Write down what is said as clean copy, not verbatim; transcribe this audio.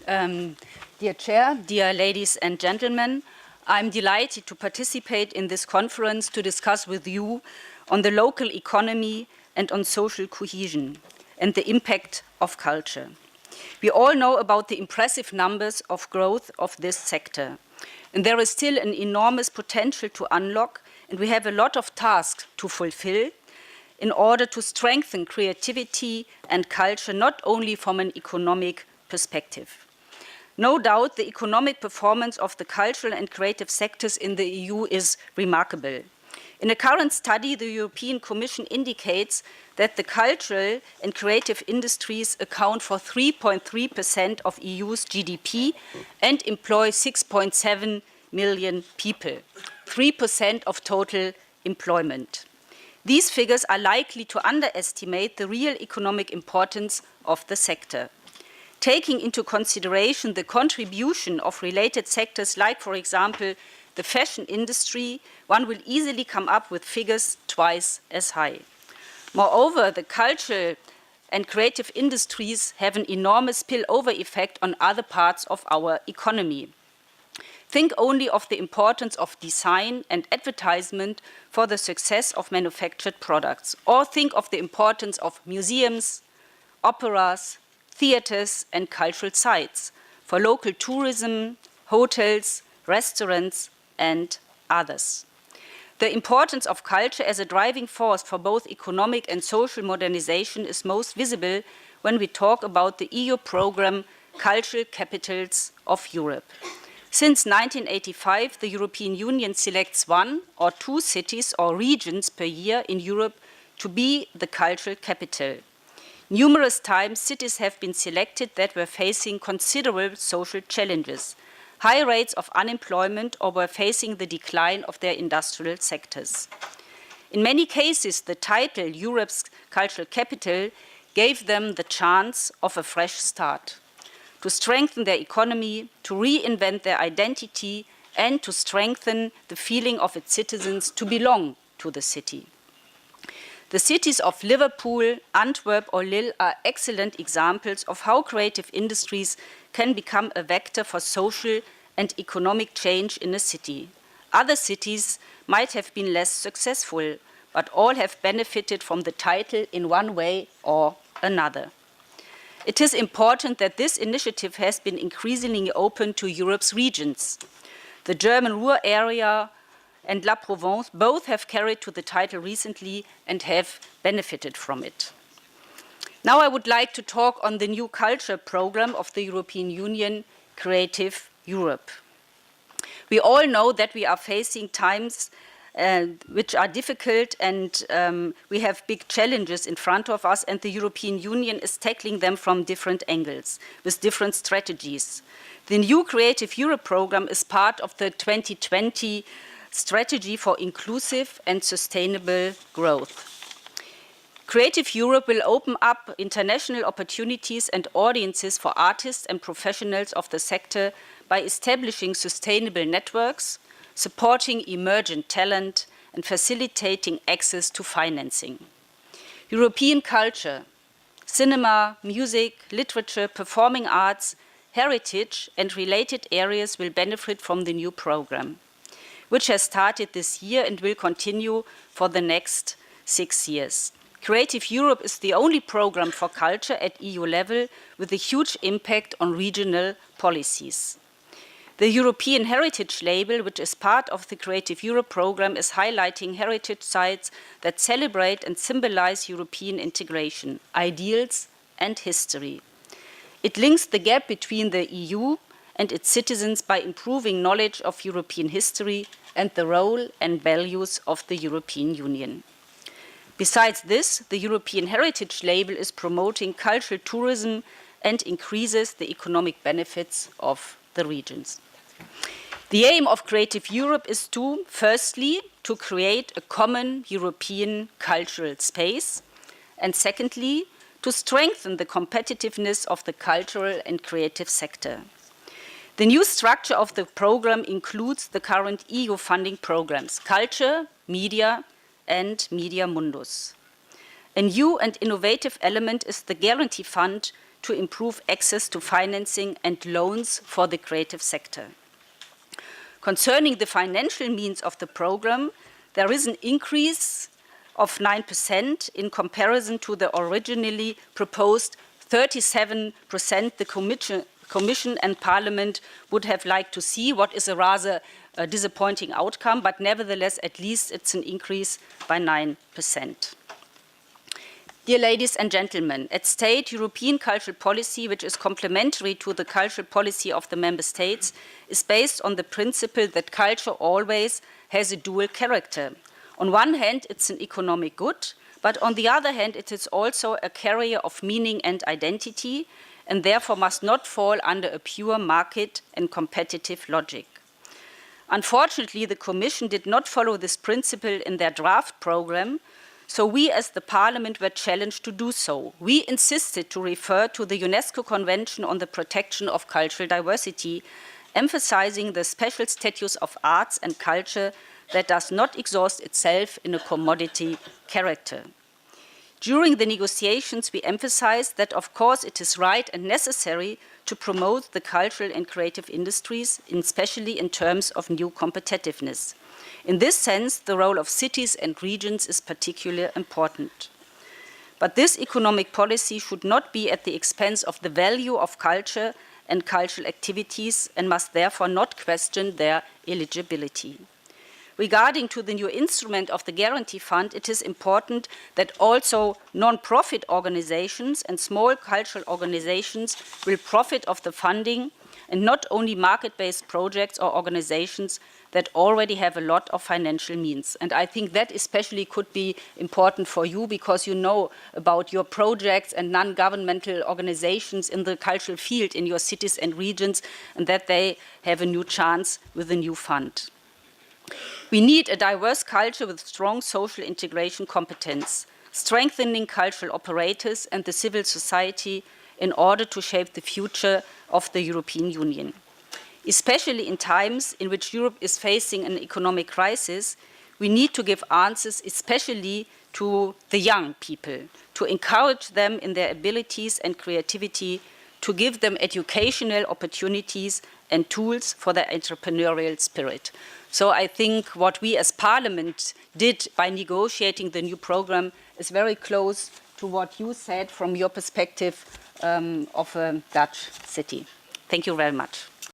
Dear Chair, dear ladies and gentlemen, I'm delighted to participate in this conference to discuss with you on the local economy and on social cohesion and the impact of culture. We all know about the impressive numbers of growth of this sector, and there is still an enormous potential to unlock, and we have a lot of tasks to fulfill in order to strengthen creativity and culture, not only from an economic perspective. No doubt the economic performance of the cultural and creative sectors in the EU is remarkable. In a current study, the European Commission indicates that the cultural and creative industries account for 3.3% of EU's GDP and employ 6.7 million people, 3% of total employment. These figures are likely to underestimate the real economic importance of the sector. Taking into consideration the contribution of related sectors like, for example, the fashion industry, one will easily come up with figures twice as high. Moreover, the cultural and creative industries have an enormous spillover effect on other parts of our economy. Think only of the importance of design and advertisement for the success of manufactured products, or think of the importance of museums, operas, theaters and cultural sites for local tourism, hotels, restaurants and others. The importance of culture as a driving force for both economic and social modernization is most visible when we talk about the EU program Cultural Capitals of Europe. Since 1985, the European Union selects one or two cities or regions per year in Europe to be the cultural capital. Numerous times, cities have been selected that were facing considerable social challenges, high rates of unemployment, or were facing the decline of their industrial sectors. In many cases, the title Europe's Cultural Capital gave them the chance of a fresh start, to strengthen their economy, to reinvent their identity, and to strengthen the feeling of its citizens to belong to the city. The cities of Liverpool, Antwerp or Lille are excellent examples of how creative industries can become a vector for social and economic change in a city. Other cities might have been less successful, but all have benefited from the title in one way or another. It is important that this initiative has been increasingly open to Europe's regions. The German Ruhr area and La Provence both have carried to the title recently and have benefited from it. Now I would like to talk on the new culture program of the European Union, Creative Europe. We all know that we are facing times which are difficult, and we have big challenges in front of us, and the European Union is tackling them from different angles, with different strategies. The new Creative Europe program is part of the 2020 strategy for inclusive and sustainable growth. Creative Europe will open up international opportunities and audiences for artists and professionals of the sector by establishing sustainable networks, supporting emergent talent, and facilitating access to financing. European culture, cinema, music, literature, performing arts, heritage, and related areas will benefit from the new program, which has started this year and will continue for the next 6 years. Creative Europe is the only program for culture at EU level with a huge impact on regional policies. The European Heritage Label, which is part of the Creative Europe program, is highlighting heritage sites that celebrate and symbolize European integration, ideals and history. It links the gap between the EU and its citizens by improving knowledge of European history and the role and values of the European Union. Besides this, the European Heritage Label is promoting cultural tourism and increases the economic benefits of the regions. The aim of Creative Europe is to, firstly, to create a common European cultural space, and secondly, to strengthen the competitiveness of the cultural and creative sector. The new structure of the program includes the current EU funding programs, Culture, Media, and Media Mundus. A new and innovative element is the Guarantee Fund to improve access to financing and loans for the creative sector. Concerning the financial means of the program, there is an increase of 9% in comparison to the originally proposed 37% the Commission and Parliament would have liked to see, what is a rather disappointing outcome, but nevertheless, at least it's an increase by 9%. Dear ladies and gentlemen, at stake, European cultural policy, which is complementary to the cultural policy of the Member States, is based on the principle that culture always has a dual character. On one hand, it's an economic good, but on the other hand, it is also a carrier of meaning and identity, and therefore must not fall under a pure market and competitive logic. Unfortunately, the Commission did not follow this principle in their draft program, so we as the Parliament were challenged to do so. We insisted to refer to the UNESCO Convention on the Protection of Cultural Diversity, emphasizing the special status of arts and culture that does not exhaust itself in a commodity character. During the negotiations, we emphasized that, of course, it is right and necessary to promote the cultural and creative industries, especially in terms of new competitiveness. In this sense, the role of cities and regions is particularly important. But this economic policy should not be at the expense of the value of culture and cultural activities and must therefore not question their eligibility. Regarding to the new instrument of the Guarantee Fund, it is important that also non-profit organizations and small cultural organizations will profit of the funding, and not only market-based projects or organizations that already have a lot of financial means. And I think that especially could be important for you, because you know about your projects and non-governmental organizations in the cultural field in your cities and regions, and that they have a new chance with the new fund. We need a diverse culture with strong social integration competence, strengthening cultural operators and the civil society in order to shape the future of the European Union. Especially in times in which Europe is facing an economic crisis, we need to give answers especially to the young people, to encourage them in their abilities and creativity, to give them educational opportunities and tools for their entrepreneurial spirit. So I think what we as Parliament did by negotiating the new program is very close to what you said from your perspective of a Dutch city. Thank you very much.